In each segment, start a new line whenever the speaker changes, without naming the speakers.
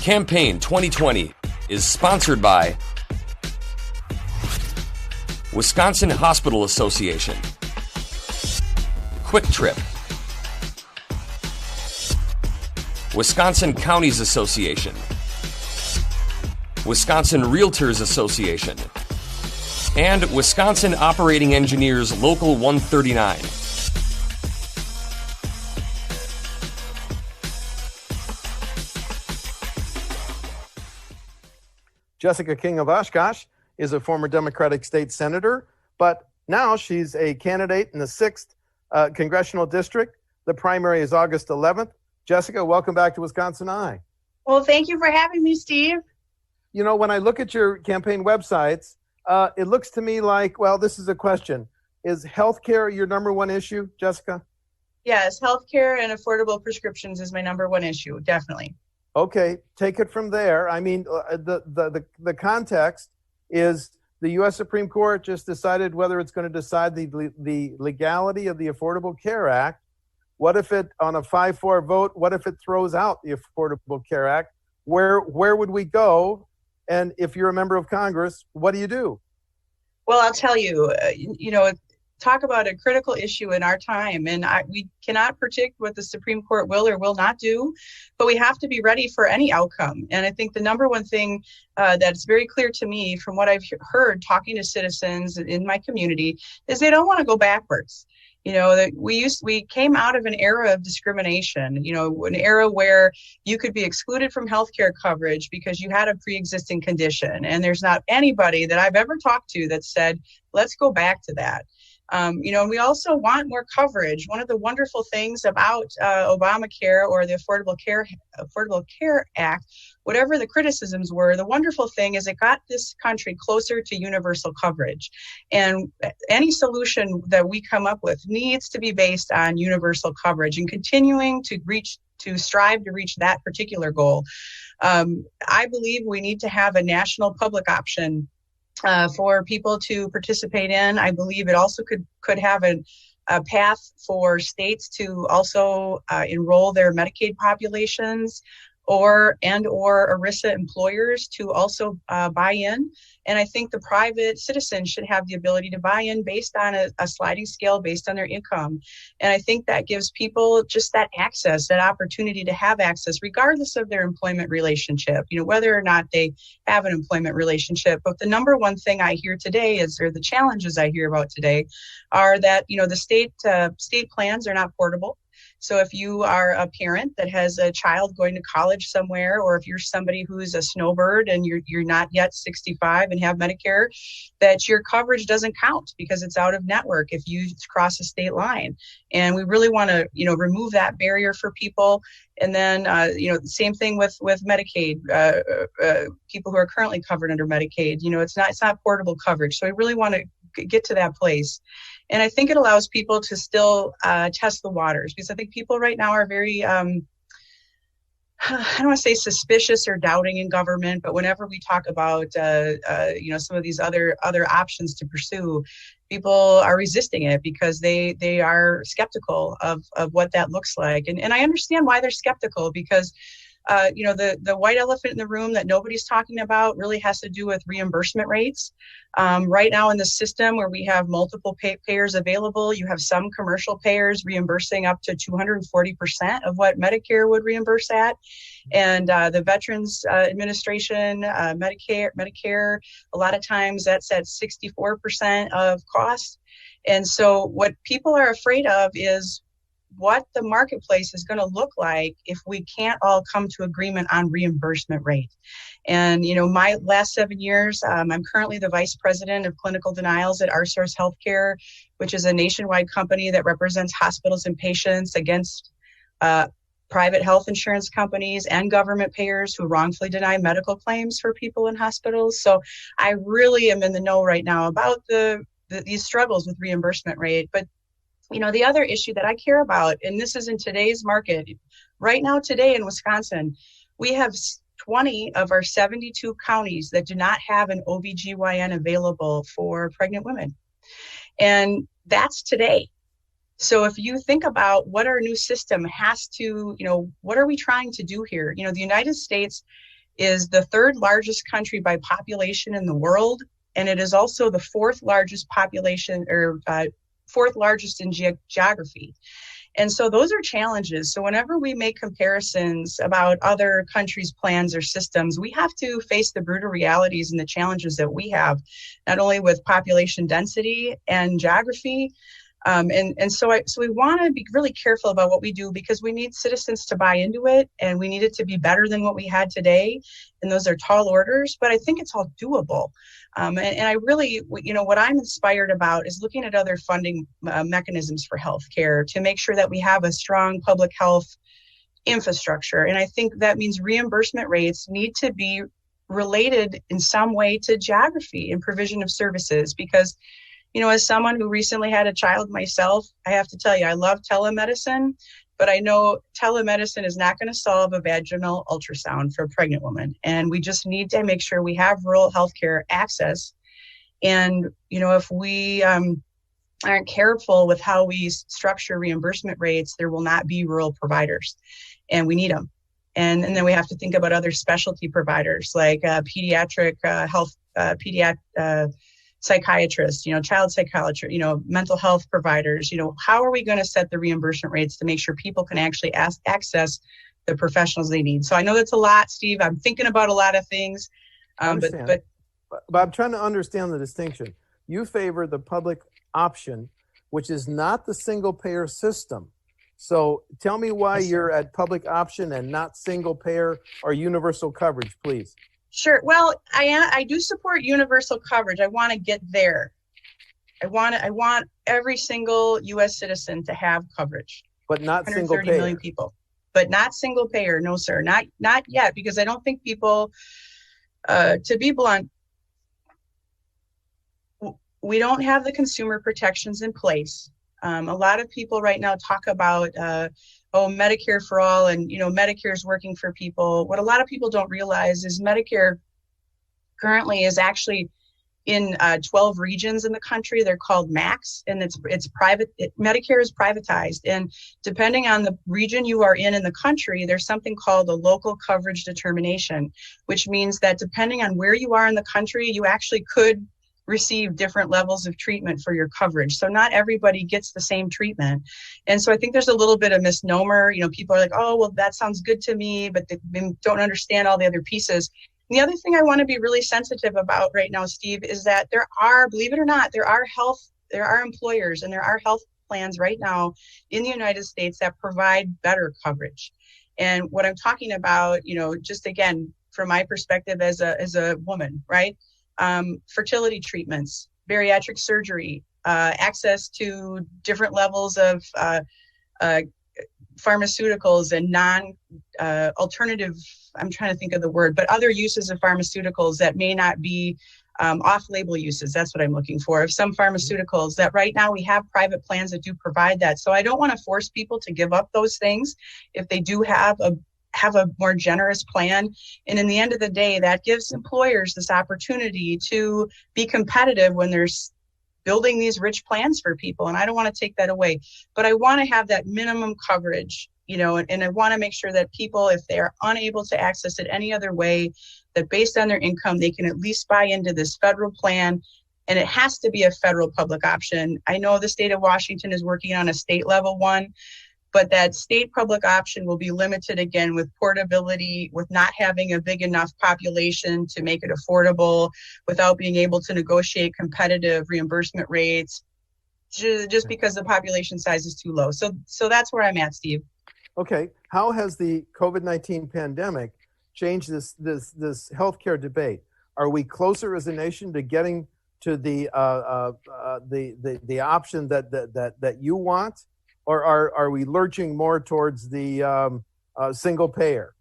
Campaign 2020 is sponsored by Wisconsin Hospital Association, Quick Trip, Wisconsin Counties Association, Wisconsin Realtors Association, and Wisconsin Operating Engineers Local 139.
Jessica King of Oshkosh is a former Democratic state senator, but now she's a candidate in the 6th Congressional District. The primary is August 11th. Jessica, welcome back to WisconsinEye.
Well, thank you for having me, Steve.
You know, when I look at your campaign websites, it looks to me like, well, this is a question. Is healthcare your number one issue, Jessica?
Yes, healthcare and affordable prescriptions is my number one issue, definitely.
Okay, take it from there. I mean, the context is the U.S. Supreme Court just decided whether it's going to decide the legality of the Affordable Care Act. What if it, on a 5-4 vote, what if it throws out the Affordable Care Act? Where would we go? And if you're a member of Congress, what do you do?
Well, I'll tell you, talk about a critical issue in our time. And we cannot predict what the Supreme Court will or will not do, but we have to be ready for any outcome. And I think the number one thing that's very clear to me from what I've heard talking to citizens in my community is they don't want to go backwards. You know, that we came out of an era of discrimination, an era where you could be excluded from healthcare coverage because you had a pre-existing condition. And there's not anybody that I've ever talked to that said, let's go back to that. And we also want more coverage. One of the wonderful things about Obamacare or the Affordable Care Act, whatever the criticisms were, the wonderful thing is it got this country closer to universal coverage. And any solution that we come up with needs to be based on universal coverage and continuing to strive to reach that particular goal. I believe we need to have a national public option for people to participate in. I believe it also could have a path for states to also enroll their Medicaid populations or ERISA employers to also buy in. And I think the private citizens should have the ability to buy in based on a sliding scale based on their income. And I think that gives people just that access, that opportunity to have access regardless of their employment relationship, whether or not they have an employment relationship. But the number one thing I hear today or the challenges I hear about today are that, the state plans are not portable. So if you are a parent that has a child going to college somewhere, or if you're somebody who's a snowbird and you're not yet 65 and have Medicare, that your coverage doesn't count because it's out of network if you cross a state line. And we really want to, remove that barrier for people. And then, same thing with Medicaid, people who are currently covered under Medicaid. It's not portable coverage. So we really want to get to that place. And I think it allows people to still test the waters, because I think people right now are very, I don't want to say suspicious or doubting in government, but whenever we talk about, some of these other options to pursue, people are resisting it because they are skeptical of what that looks like. And I understand why they're skeptical, because the white elephant in the room that nobody's talking about really has to do with reimbursement rates. Right now in the system where we have multiple payers available, you have some commercial payers reimbursing up to 240% of what Medicare would reimburse at. And the Veterans Administration, Medicare, a lot of times that's at 64% of cost. And so what people are afraid of is what the marketplace is going to look like if we can't all come to agreement on reimbursement rate. And, my last 7 years, I'm currently the vice president of clinical denials at OurSource Healthcare, which is a nationwide company that represents hospitals and patients against private health insurance companies and government payers who wrongfully deny medical claims for people in hospitals. So I really am in the know right now about these struggles with reimbursement rate. But the other issue that I care about, and this is in today's market, right now today in Wisconsin, we have 20 of our 72 counties that do not have an OBGYN available for pregnant women. And that's today. So if you think about what our new system has to, what are we trying to do here? The United States is the third largest country by population in the world, and it is also the fourth largest population, or fourth largest in geography. And so those are challenges. So whenever we make comparisons about other countries' plans or systems, we have to face the brutal realities and the challenges that we have, not only with population density and geography. So we want to be really careful about what we do, because we need citizens to buy into it, and we need it to be better than what we had today. And those are tall orders, but I think it's all doable. And I really, what I'm inspired about is looking at other funding mechanisms for healthcare to make sure that we have a strong public health infrastructure. And I think that means reimbursement rates need to be related in some way to geography and provision of services, because as someone who recently had a child myself, I have to tell you, I love telemedicine, but I know telemedicine is not going to solve a vaginal ultrasound for a pregnant woman. And we just need to make sure we have rural healthcare access. And, if we aren't careful with how we structure reimbursement rates, there will not be rural providers, and we need them. And then we have to think about other specialty providers like pediatric health, psychiatrists, child psychiatrists, mental health providers. How are we going to set the reimbursement rates to make sure people can actually access the professionals they need? So I know that's a lot, Steve. I'm thinking about a lot of things, but
I'm trying to understand the distinction. You favor the public option, which is not the single payer system. So tell me why you're at public option and not single payer or universal coverage, please.
Sure. Well, I do support universal coverage. I want to get there. I want every single U.S. citizen to have coverage.
But not single payer.
130 million people. But not single payer. No, sir. Not yet, because I don't think people, to be blunt, we don't have the consumer protections in place. A lot of people right now talk about Medicare for all, and Medicare is working for people. What a lot of people don't realize is Medicare currently is actually in 12 regions in the country. They're called MACs, and it's private. Medicare is privatized, and depending on the region you are in the country, there's something called a local coverage determination, which means that depending on where you are in the country, you actually could receive different levels of treatment for your coverage. So not everybody gets the same treatment. And so I think there's a little bit of misnomer. People are like, oh, well, that sounds good to me, but they don't understand all the other pieces. And the other thing I want to be really sensitive about right now, Steve, is that there are, believe it or not, there are employers and there are health plans right now in the United States that provide better coverage. And what I'm talking about, just again, from my perspective as a woman, right? Fertility treatments, bariatric surgery, access to different levels of pharmaceuticals and non-alternative, I'm trying to think of the word, but other uses of pharmaceuticals that may not be off-label uses. That's what I'm looking for. Of some pharmaceuticals that right now we have private plans that do provide that. So I don't want to force people to give up those things if they do have a more generous plan. And in the end of the day, that gives employers this opportunity to be competitive when they're building these rich plans for people. And I don't want to take that away, but I want to have that minimum coverage, and I want to make sure that people, if they are unable to access it any other way, that based on their income, they can at least buy into this federal plan. And it has to be a federal public option. I know the state of Washington is working on a state level one, but that state public option will be limited again with portability, with not having a big enough population to make it affordable, without being able to negotiate competitive reimbursement rates, just because the population size is too low. So that's where I'm at, Steve.
Okay. How has the COVID-19 pandemic changed this healthcare debate? Are we closer as a nation to getting to the option that you want? Or are we lurching more towards the single payer?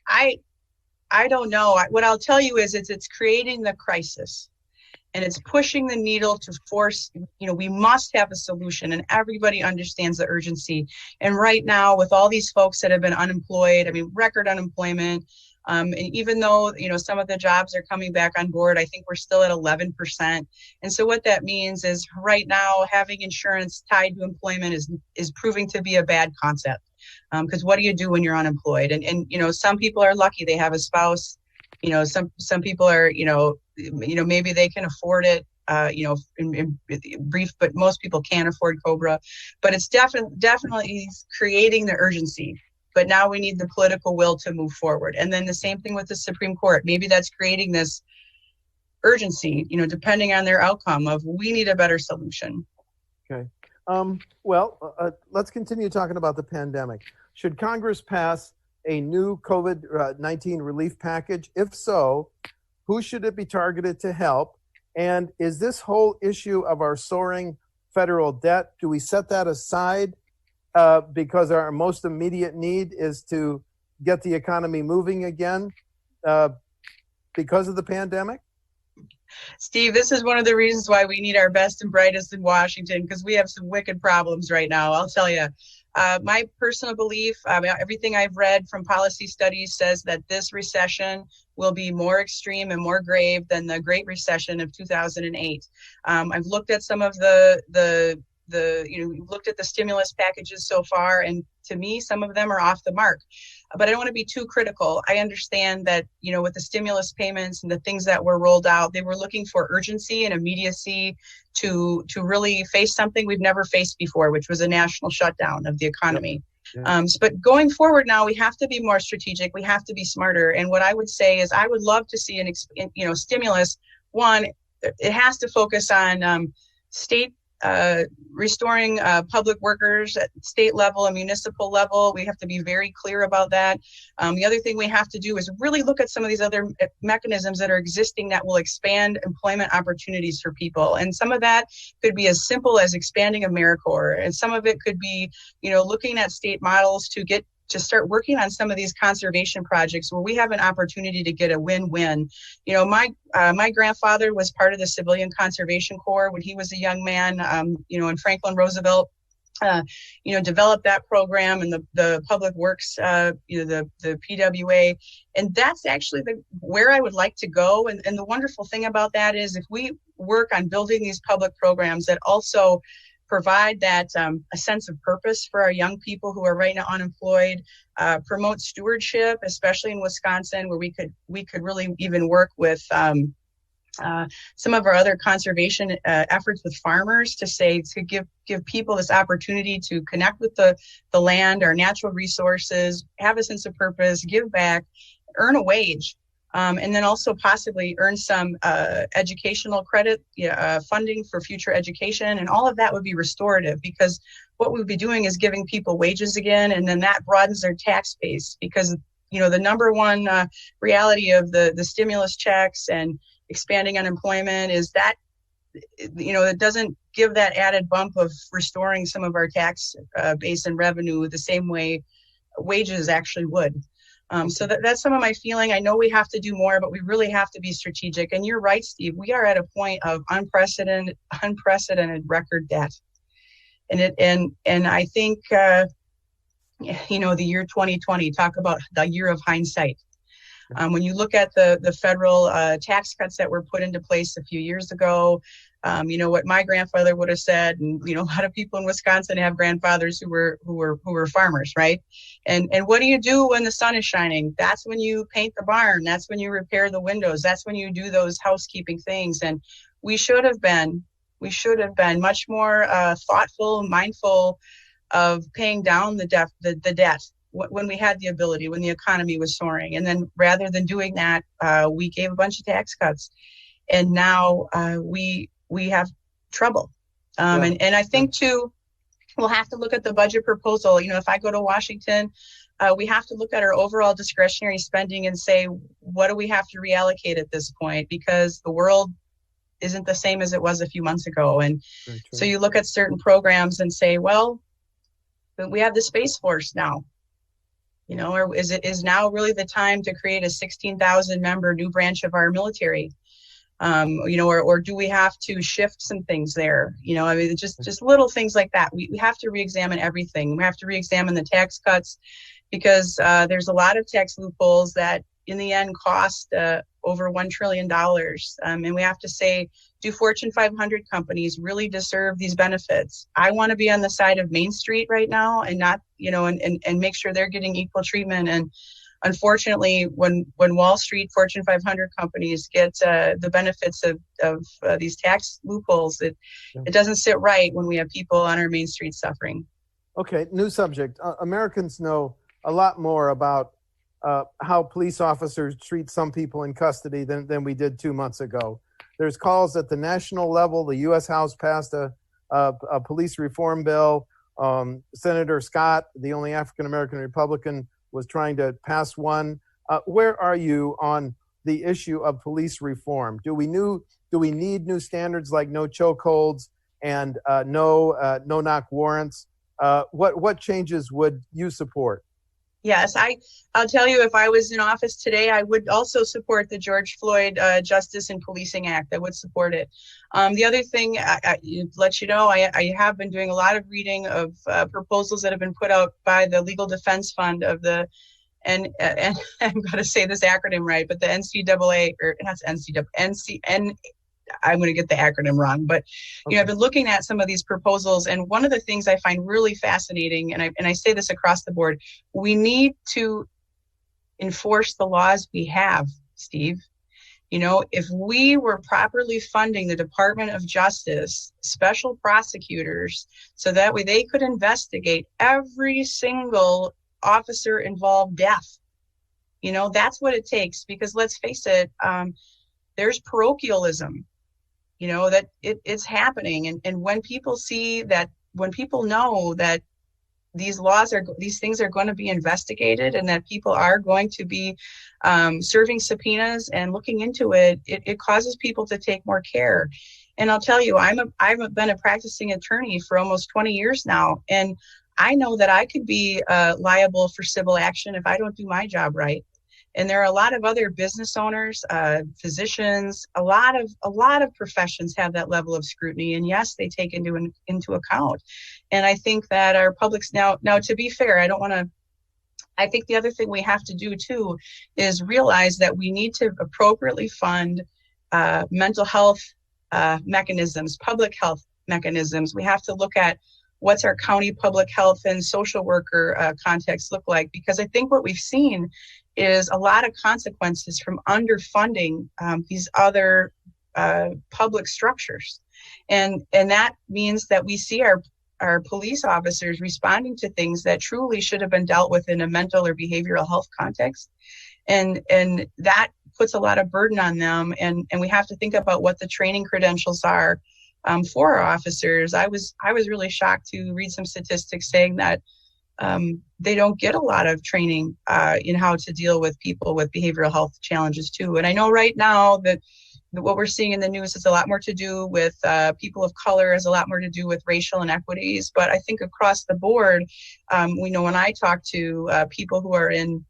I don't know. What I'll tell you is it's creating the crisis, and it's pushing the needle to force, we must have a solution, and everybody understands the urgency. And right now, with all these folks that have been unemployed, record unemployment, and even though, some of the jobs are coming back on board, I think we're still at 11%. And so what that means is right now having insurance tied to employment is proving to be a bad concept. Because what do you do when you're unemployed? And some people are lucky, they have a spouse. Some people are, maybe they can afford it, in brief, but most people can't afford COBRA. But it's definitely creating the urgency. But now we need the political will to move forward. And then the same thing with the Supreme Court. Maybe that's creating this urgency, depending on their outcome of we need a better solution.
Okay. Let's continue talking about the pandemic. Should Congress pass a new COVID-19 relief package? If so, who should it be targeted to help? And is this whole issue of our soaring federal debt, do we set that aside because our most immediate need is to get the economy moving again because of the pandemic?
Steve, this is one of the reasons why we need our best and brightest in Washington, because we have some wicked problems right now, I'll tell you. My personal belief, everything I've read from policy studies says that this recession will be more extreme and more grave than the Great Recession of 2008. I've looked at some of looked at the stimulus packages so far, and to me, some of them are off the mark. But I don't want to be too critical. I understand that, with the stimulus payments and the things that were rolled out, they were looking for urgency and immediacy to really face something we've never faced before, which was a national shutdown of the economy. Yeah. But going forward now, we have to be more strategic. We have to be smarter. And what I would say is I would love to see stimulus. One, it has to focus on state restoring public workers at state level and municipal level. We have to be very clear about that. The other thing we have to do is really look at some of these other mechanisms that are existing that will expand employment opportunities for people. And some of that could be as simple as expanding AmeriCorps. And some of it could be, looking at state models to start working on some of these conservation projects where we have an opportunity to get a win-win. My grandfather was part of the Civilian Conservation Corps when he was a young man, and Franklin Roosevelt, developed that program, and the Public Works, the PWA. And that's actually where I would like to go. And the wonderful thing about that is if we work on building these public programs that also provide that a sense of purpose for our young people who are right now unemployed, promote stewardship, especially in Wisconsin, where we could really even work with some of our other conservation efforts with farmers to give people this opportunity to connect with the land, our natural resources, have a sense of purpose, give back, earn a wage. And then also possibly earn some educational credit, funding for future education. And all of that would be restorative, because what we'd be doing is giving people wages again, and then that broadens their tax base. Because, the number one reality of the stimulus checks and expanding unemployment is that, it doesn't give that added bump of restoring some of our tax base and revenue the same way wages actually would. So that's some of my feeling. I know we have to do more, but we really have to be strategic. And you're right, Steve. We are at a point of unprecedented record debt, and I think the year 2020. Talk about the year of hindsight. When you look at the federal tax cuts that were put into place a few years ago, what my grandfather would have said, and a lot of people in Wisconsin have grandfathers who were farmers, right? And what do you do when the sun is shining? That's when you paint the barn. That's when you repair the windows. That's when you do those housekeeping things. And we should have been much more thoughtful, mindful of paying down the debt when we had the ability, when the economy was soaring. And then rather than doing that, we gave a bunch of tax cuts, and now we have trouble. And I think too, we'll have to look at the budget proposal. If I go to Washington, we have to look at our overall discretionary spending and say, what do we have to reallocate at this point? Because the world isn't the same as it was a few months ago. And so you look at certain programs and say, well, we have the Space Force now. Or is now really the time to create a 16,000 member new branch of our military? Or do we have to shift some things there? Just little things like that. We have to reexamine everything. We have to reexamine the tax cuts, because there's a lot of tax loopholes that in the end cost over $1 trillion. And we have to say, do Fortune 500 companies really deserve these benefits? I want to be on the side of Main Street right now and not, and make sure they're getting equal treatment. And unfortunately, when Wall Street Fortune 500 companies get the benefits of these tax loopholes, it doesn't sit right when we have people on our main street suffering.
Okay, new subject. Americans know a lot more about how police officers treat some people in custody than we did 2 months ago. There's calls at the national level. The U.S. House passed a police reform bill. Senator Scott, the only African-American Republican, was trying to pass one. Where are you on the issue of police reform? Do we need new standards like no chokeholds and no knock warrants? What changes would you support?
Yes, I'll tell you, if I was in office today, I would also support the George Floyd Justice and Policing Act. I would support it. The other thing, let you know, I have been doing a lot of reading of proposals that have been put out by the Legal Defense Fund of the, and I'm going to say this acronym right, but the NCAA, or not NCAA, I'm going to get the acronym wrong, but I've been looking at some of these proposals, and one of the things I find really fascinating, and I say this across the board, we need to enforce the laws we have, Steve. If we were properly funding the Department of Justice, special prosecutors, so that way they could investigate every single officer involved death, that's what it takes. Because let's face it, there's parochialism. That it's happening. And when people see that, when people know that these things are going to be investigated and that people are going to be serving subpoenas and looking into it, it causes people to take more care. And I'll tell you, I've been a practicing attorney for almost 20 years now. And I know that I could be liable for civil action if I don't do my job right. And there are a lot of other business owners, physicians, a lot of professions have that level of scrutiny. And yes, they take into account. And I think that our publics now, to be fair, I think the other thing we have to do too is realize that we need to appropriately fund mental health mechanisms, public health mechanisms. We have to look at what's our county public health and social worker context look like, because I think what we've seen is a lot of consequences from underfunding these other public structures. And that means that we see our police officers responding to things that truly should have been dealt with in a mental or behavioral health context. And that puts a lot of burden on them. And we have to think about what the training credentials are for our officers. I was really shocked to read some statistics saying that they don't get a lot of training in how to deal with people with behavioral health challenges too. And I know right now that what we're seeing in the news has a lot more to do with people of color, has a lot more to do with racial inequities. But I think across the board, we know when I talk to people who are in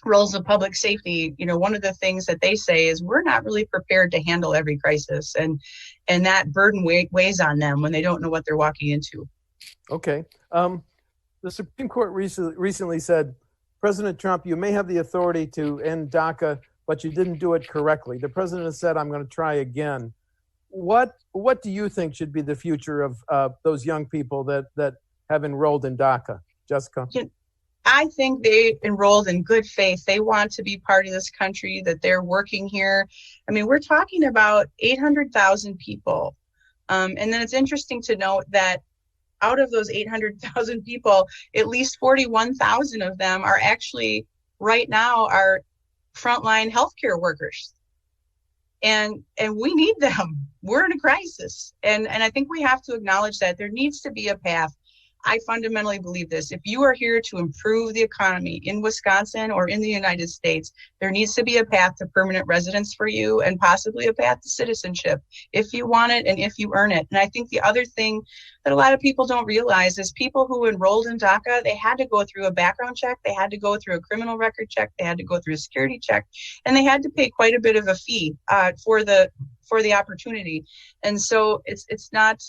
roles of public safety, one of the things that they say is we're not really prepared to handle every crisis. And that burden weighs on them when they don't know what they're walking into. Okay.
The Supreme Court recently said, President Trump, you may have the authority to end DACA, but you didn't do it correctly. The president has said, I'm going to try again. What do you think should be the future of those young people that have enrolled in DACA? Jessica?
I think they enrolled in good faith. They want to be part of this country, that they're working here. I mean, we're talking about 800,000 people. And then it's interesting to note that out of those 800,000 people, at least 41,000 of them are actually right now are frontline healthcare workers. And we need them. We're in a crisis. And I think we have to acknowledge that there needs to be a path. I fundamentally believe this. If you are here to improve the economy in Wisconsin or in the United States, there needs to be a path to permanent residence for you and possibly a path to citizenship if you want it and if you earn it. And I think the other thing that a lot of people don't realize is people who enrolled in DACA, they had to go through a background check, they had to go through a criminal record check, they had to go through a security check, and they had to pay quite a bit of a fee for the opportunity. And so it's not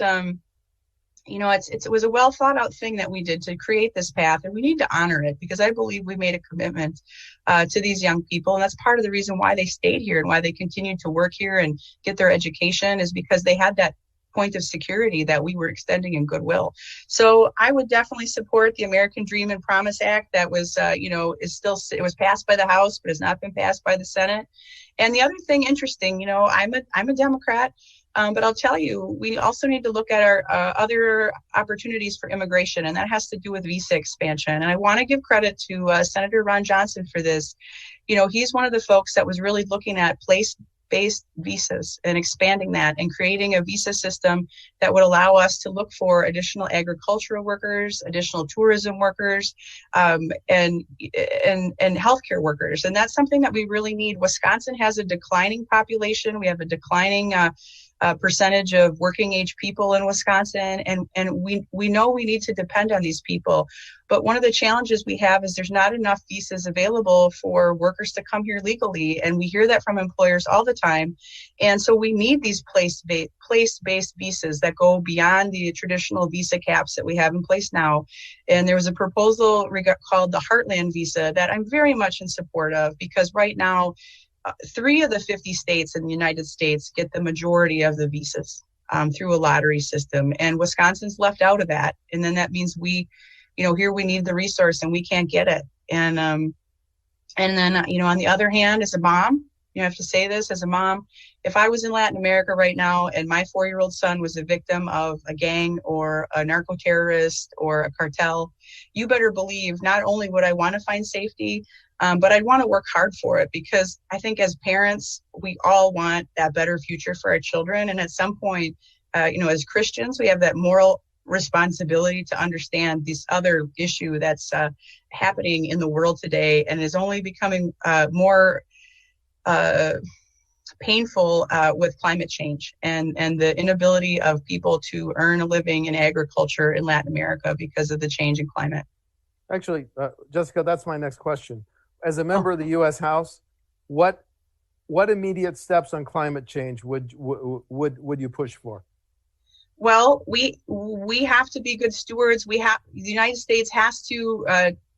it was a well thought out thing that we did to create this path, and we need to honor it because I believe we made a commitment to these young people, and that's part of the reason why they stayed here and why they continued to work here and get their education is because they had that point of security that we were extending in goodwill. So I would definitely support the American Dream and Promise Act that was, it was passed by the House, but has not been passed by the Senate. And the other thing interesting, I'm a Democrat. But I'll tell you, we also need to look at our other opportunities for immigration, and that has to do with visa expansion. And I want to give credit to Senator Ron Johnson for this. He's one of the folks that was really looking at place-based visas and expanding that and creating a visa system that would allow us to look for additional agricultural workers, additional tourism workers, and healthcare workers. And that's something that we really need. Wisconsin has a declining population. We have a declining percentage of working age people in Wisconsin, and we know we need to depend on these people. But one of the challenges we have is there's not enough visas available for workers to come here legally, and we hear that from employers all the time. And so we need these place-based visas that go beyond the traditional visa caps that we have in place now. And there was a proposal called the Heartland Visa that I'm very much in support of, because right now 3 of the 50 states in the United States get the majority of the visas through a lottery system, and Wisconsin's left out of that. And then that means here we need the resource and we can't get it. And then on the other hand, as a mom, I have to say this as a mom, if I was in Latin America right now and my 4-year-old son was a victim of a gang or a narco-terrorist or a cartel, you better believe not only would I want to find safety, but I'd want to work hard for it, because I think as parents, we all want that better future for our children. And at some point, as Christians, we have that moral responsibility to understand this other issue that's happening in the world today and is only becoming more painful with climate change and the inability of people to earn a living in agriculture in Latin America because of the change in climate.
Actually, Jessica, that's my next question. As a member of the U.S. House, what immediate steps on climate change would you push for?
Well, we have to be good stewards. The United States has to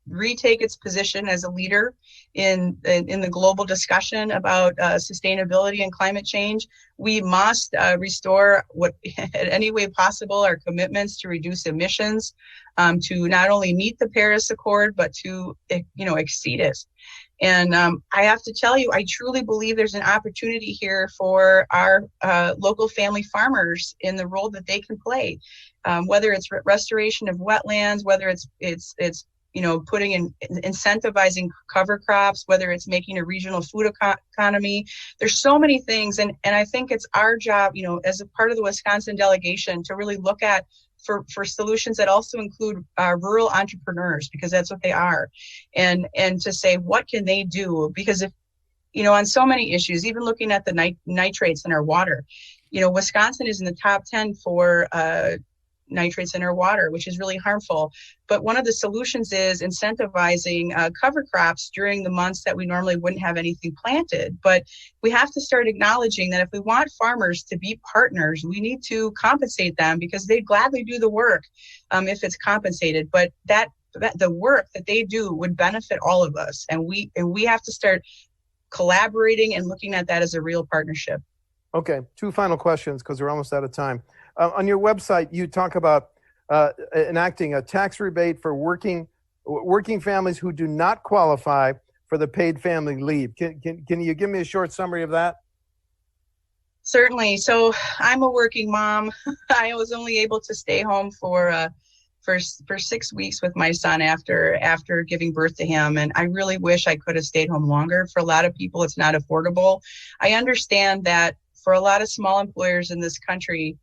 retake its position as a leader in the global discussion about sustainability and climate change. We must restore in any way possible our commitments to reduce emissions, to not only meet the Paris Accord, but to exceed it. And I have to tell you, I truly believe there's an opportunity here for our local family farmers in the role that they can play, whether it's restoration of wetlands, whether it's putting in incentivizing cover crops, whether it's making a regional food economy. There's so many things. And I think it's our job, as a part of the Wisconsin delegation, to really look at for solutions that also include rural entrepreneurs, because that's what they are. And to say, what can they do? Because if, on so many issues, even looking at the nitrates in our water, Wisconsin is in the top 10 for nitrates in our water, which is really harmful. But one of the solutions is incentivizing cover crops during the months that we normally wouldn't have anything planted. But we have to start acknowledging that if we want farmers to be partners, we need to compensate them, because they gladly do the work if it's compensated. But that the work that they do would benefit all of us, and we have to start collaborating and looking at that as a real partnership.
Okay, 2 final questions because we're almost out of time. On your website, you talk about enacting a tax rebate for working families who do not qualify for the paid family leave. Can you give me a short summary of that?
Certainly. So I'm a working mom. I was only able to stay home for 6 weeks with my son after giving birth to him. And I really wish I could have stayed home longer. For a lot of people, it's not affordable. I understand that for a lot of small employers in this country,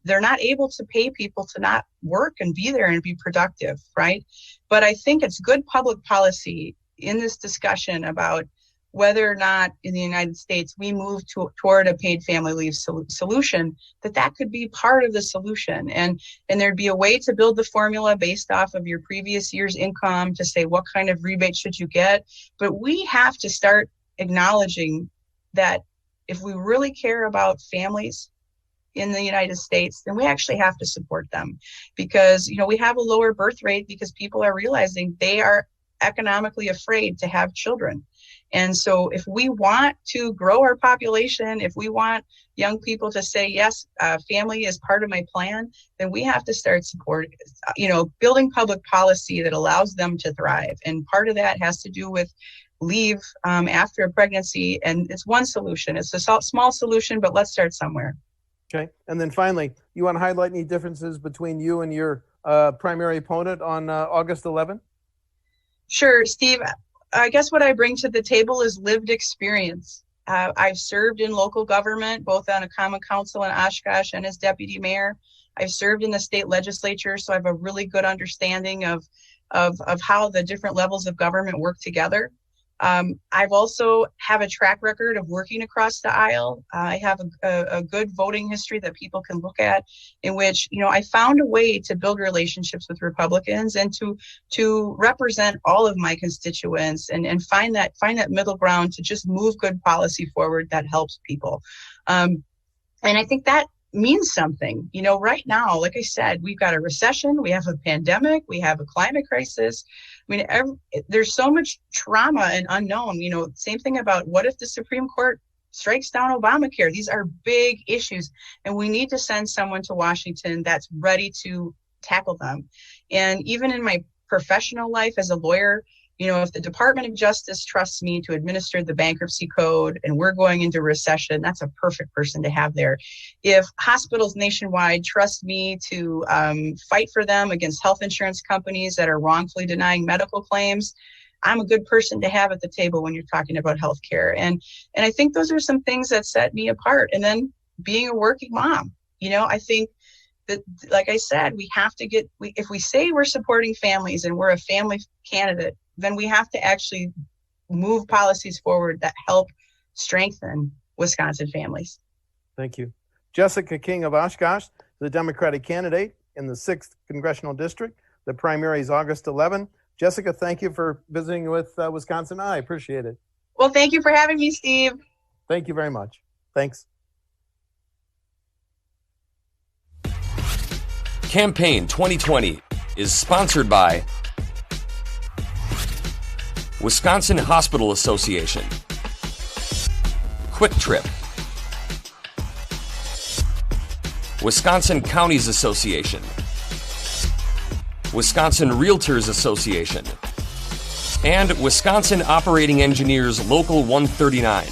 they're not able to pay people to not work and be there and be productive, right? But I think it's good public policy in this discussion about whether or not in the United States we move toward a paid family leave solution, that could be part of the solution. And there'd be a way to build the formula based off of your previous year's income to say what kind of rebate should you get. But we have to start acknowledging that if we really care about families, in the United States, then we actually have to support them, because, we have a lower birth rate because people are realizing they are economically afraid to have children. And so if we want to grow our population, if we want young people to say, yes, family is part of my plan, then we have to start building public policy that allows them to thrive. And part of that has to do with leave after a pregnancy. And it's one solution. It's a small solution, but let's start somewhere.
Okay. And then finally, you want to highlight any differences between you and your primary opponent on August 11th?
Sure, Steve. I guess what I bring to the table is lived experience. I've served in local government, both on a common council in Oshkosh and as deputy mayor. I've served in the state legislature, so I have a really good understanding of how the different levels of government work together. I've also have a track record of working across the aisle. I have a good voting history that people can look at, in which, I found a way to build relationships with Republicans and to represent all of my constituents and find that middle ground to just move good policy forward that helps people. And I think that means something. Right now, like I said, we've got a recession, we have a pandemic, we have a climate crisis. There's so much trauma and unknown. Same thing about what if the Supreme Court strikes down Obamacare? These are big issues, and we need to send someone to Washington that's ready to tackle them. And even in my professional life as a lawyer, if the Department of Justice trusts me to administer the bankruptcy code and we're going into recession, that's a perfect person to have there. If hospitals nationwide trust me to fight for them against health insurance companies that are wrongfully denying medical claims, I'm a good person to have at the table when you're talking about healthcare. And I think those are some things that set me apart. And then being a working mom, I think that, like I said, we have to if we say we're supporting families and we're a family candidate, then we have to actually move policies forward that help strengthen Wisconsin families.
Thank you. Jessica King of Oshkosh, the Democratic candidate in the 6th Congressional District. The primary is August 11. Jessica, thank you for visiting with WisconsinEye. I appreciate it.
Well, thank you for having me, Steve.
Thank you very much. Thanks.
Campaign 2020 is sponsored by Wisconsin Hospital Association, Quick Trip, Wisconsin Counties Association, Wisconsin Realtors Association, and Wisconsin Operating Engineers Local 139.